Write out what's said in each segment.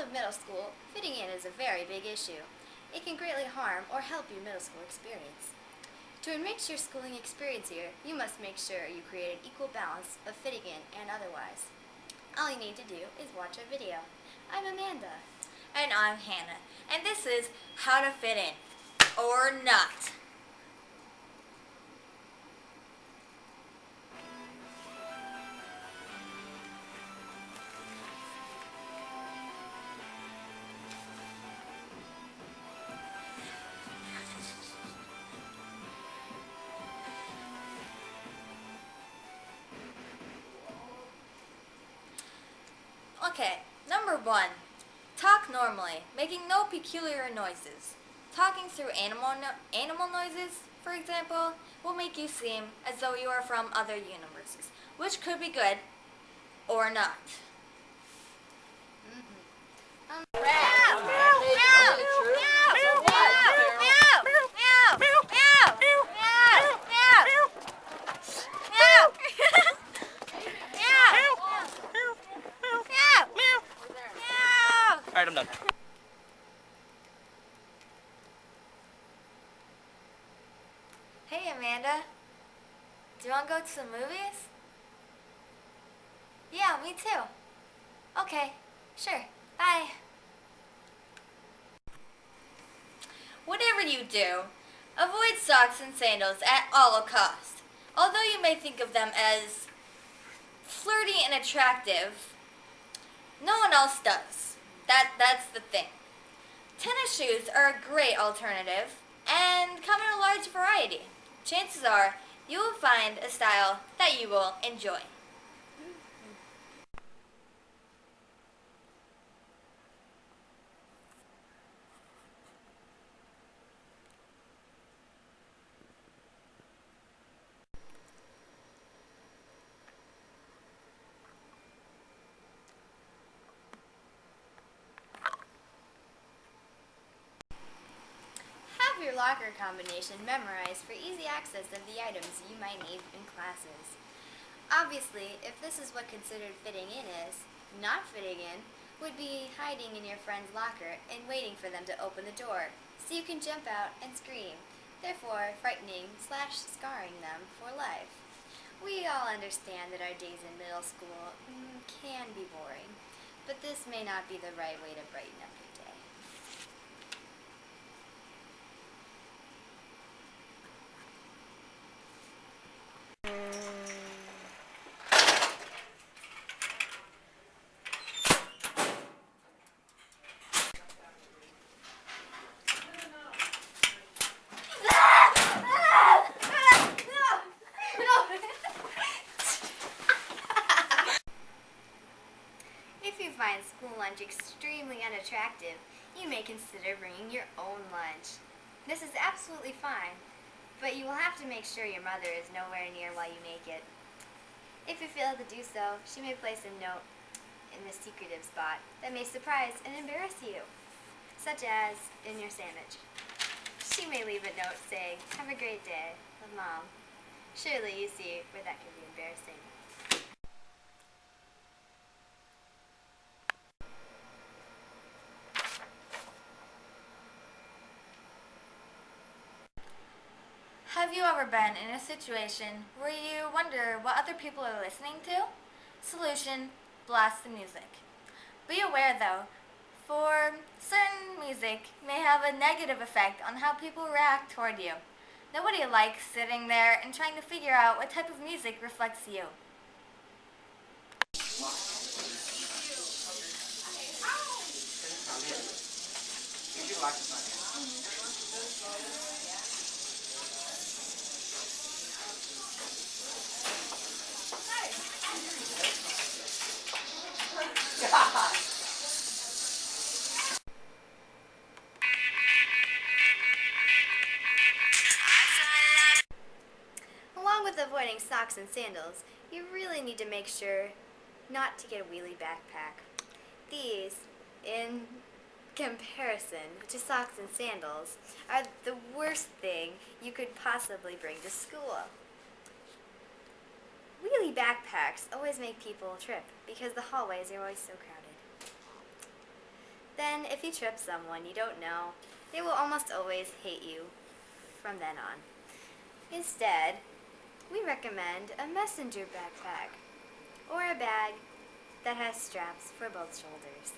of middle school, fitting in is a very big issue. It can greatly harm or help your middle school experience. To enrich your schooling experience here, you must make sure you create an equal balance of fitting in and otherwise. All you need to do is watch our video. I'm Amanda. And I'm Hannah. And this is How to Fit In or Not. Okay, number 1. Talk normally, making no peculiar noises. Talking through animal noises, for example, will make you seem as though you are from other universes, which could be good or not. Alright, I'm done. Hey Amanda, do you want to go to the movies? Yeah, me too. Okay, sure, bye. Whatever you do, avoid socks and sandals at all costs. Although you may think of them as flirty and attractive, no one else does. That's the thing. Tennis shoes are a great alternative and come in a large variety. Chances are you will find a style that you will enjoy. Have your locker combination memorized for easy access of the items you might need in classes. Obviously, if this is what considered fitting in is, not fitting in would be hiding in your friend's locker and waiting for them to open the door so you can jump out and scream, therefore frightening/scarring them for life. We all understand that our days in middle school can be boring, but this may not be the right way to brighten up your day. If you find school lunch extremely unattractive, you may consider bringing your own lunch. This is absolutely fine, but you will have to make sure your mother is nowhere near while you make it. If you fail to do so, she may place a note in the secretive spot that may surprise and embarrass you, such as in your sandwich. She may leave a note saying, "Have a great day, love Mom." Surely you see where that could be embarrassing. Have you ever been in a situation where you wonder what other people are listening to? Solution: blast the music. Be aware though, for certain music may have a negative effect on how people react toward you. Nobody likes sitting there and trying to figure out what type of music reflects you. Along with avoiding socks and sandals, you really need to make sure not to get a wheelie backpack. These, in comparison to socks and sandals, are the worst thing you could possibly bring to school. Wheelie backpacks always make people trip because the hallways are always so crowded. Then if you trip someone you don't know, they will almost always hate you from then on. Instead, we recommend a messenger backpack or a bag that has straps for both shoulders.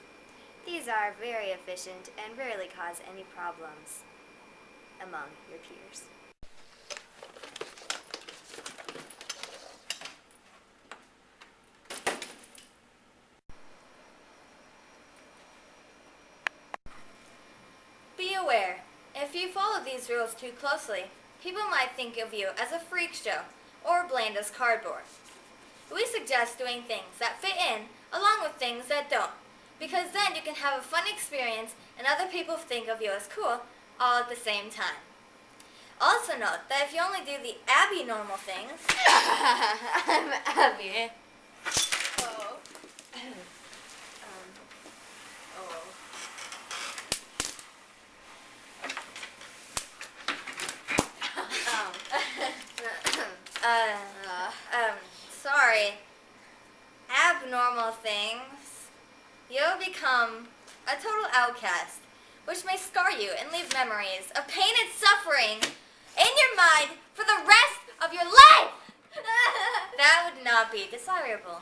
These are very efficient and rarely cause any problems among your peers. Be aware, if you follow these rules too closely, people might think of you as a freak show or bland as cardboard. We suggest doing things that fit in along with things that don't, because then you can have a fun experience and other people think of you as cool all at the same time. Also note that if you only do the Abby normal things... I'm Abby. Oh. Sorry. Abnormal things, you'll become a total outcast, which may scar you and leave memories of pain and suffering in your mind for the rest of your life. That would not be desirable.